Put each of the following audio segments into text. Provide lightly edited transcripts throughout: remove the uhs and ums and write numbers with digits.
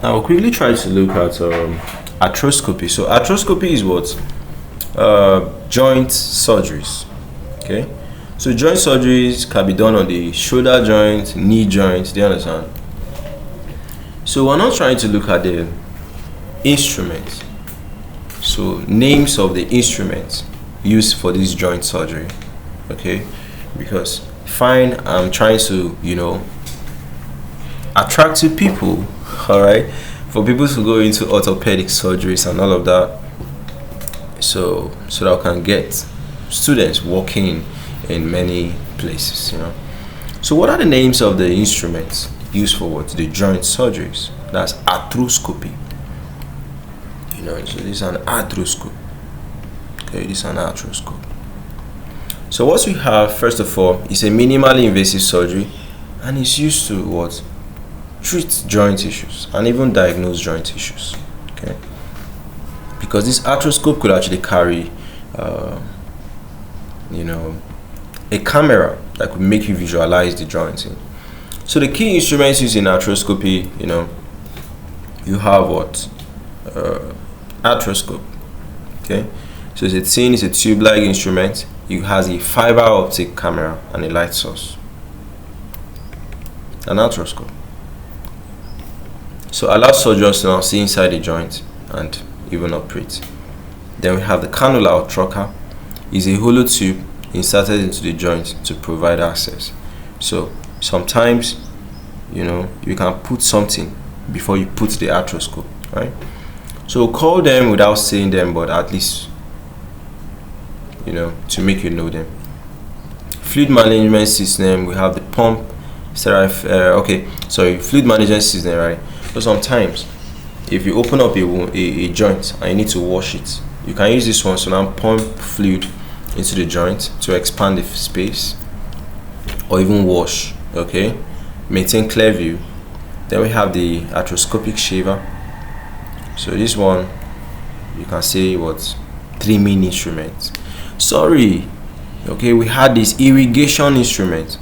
Now we'll quickly try to look at arthroscopy. So arthroscopy is what? Joint surgeries. Okay, so joint surgeries can be done on the shoulder joint, knee joint. Do you understand? So we're not trying to look at the instruments. So names of the instruments used for this joint surgery. Okay, because fine, I'm trying to attractive people, all right, for people to go into orthopedic surgeries and all of that, so that I can get students working in many places. So what are the names of the instruments used for what? The joint surgeries. That's arthroscopy. So this is an arthroscope. Okay, this is an arthroscope. So what we have, first of all, is a minimally invasive surgery, and it's used to what? Treat joint issues and even diagnose joint issues. Okay, because this arthroscope could actually carry a camera that could make you visualize the joint. So the key instruments used in arthroscopy, you have what? Arthroscope. Okay, so it's a tube-like instrument. It has a fiber optic camera and a light source. An arthroscope. So allows surgeons to now see inside the joint and even operate. Then we have the cannula trocar. Is a hollow tube inserted into the joint to provide access. So sometimes you can put something before you put the arthroscope, right? So we'll call them without saying them, but at least to make you know them. Fluid management system, we have the pump, sterile, fluid management system, right? So sometimes if you open up a joint and you need to wash it, you can use this one to now pump fluid into the joint to expand the space or even wash. Okay, maintain clear view. Then we have the arthroscopic shaver. So this one, you can say what? Trimming instrument. Sorry, okay, we had this irrigation instrument.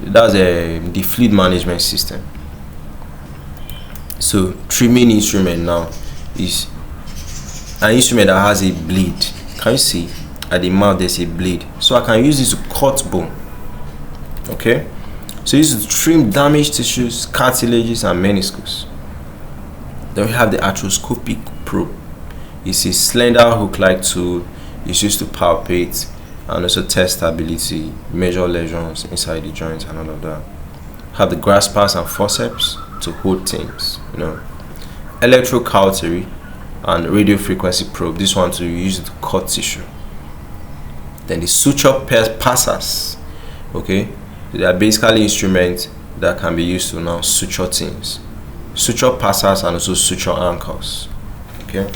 That's the fluid management system. So trimming instrument now is an instrument that has a blade. Can you see at the mouth there's a blade? So I can use this to cut bone. Okay, so this is to trim damaged tissues, cartilages and meniscus. Then we have the arthroscopic probe. It's a slender hook-like tool. It's used to palpate and also test stability, measure lesions inside the joint and all of that. Have the graspers and forceps to hold things. Electrocautery and radiofrequency probe. This one to use to cut tissue. Then the suture passers. Okay, they are basically instruments that can be used to now suture things. Suture passers and also suture anchors. Okay,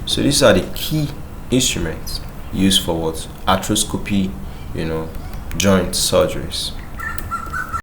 so these are the key instruments used for what? Arthroscopy, joint surgeries.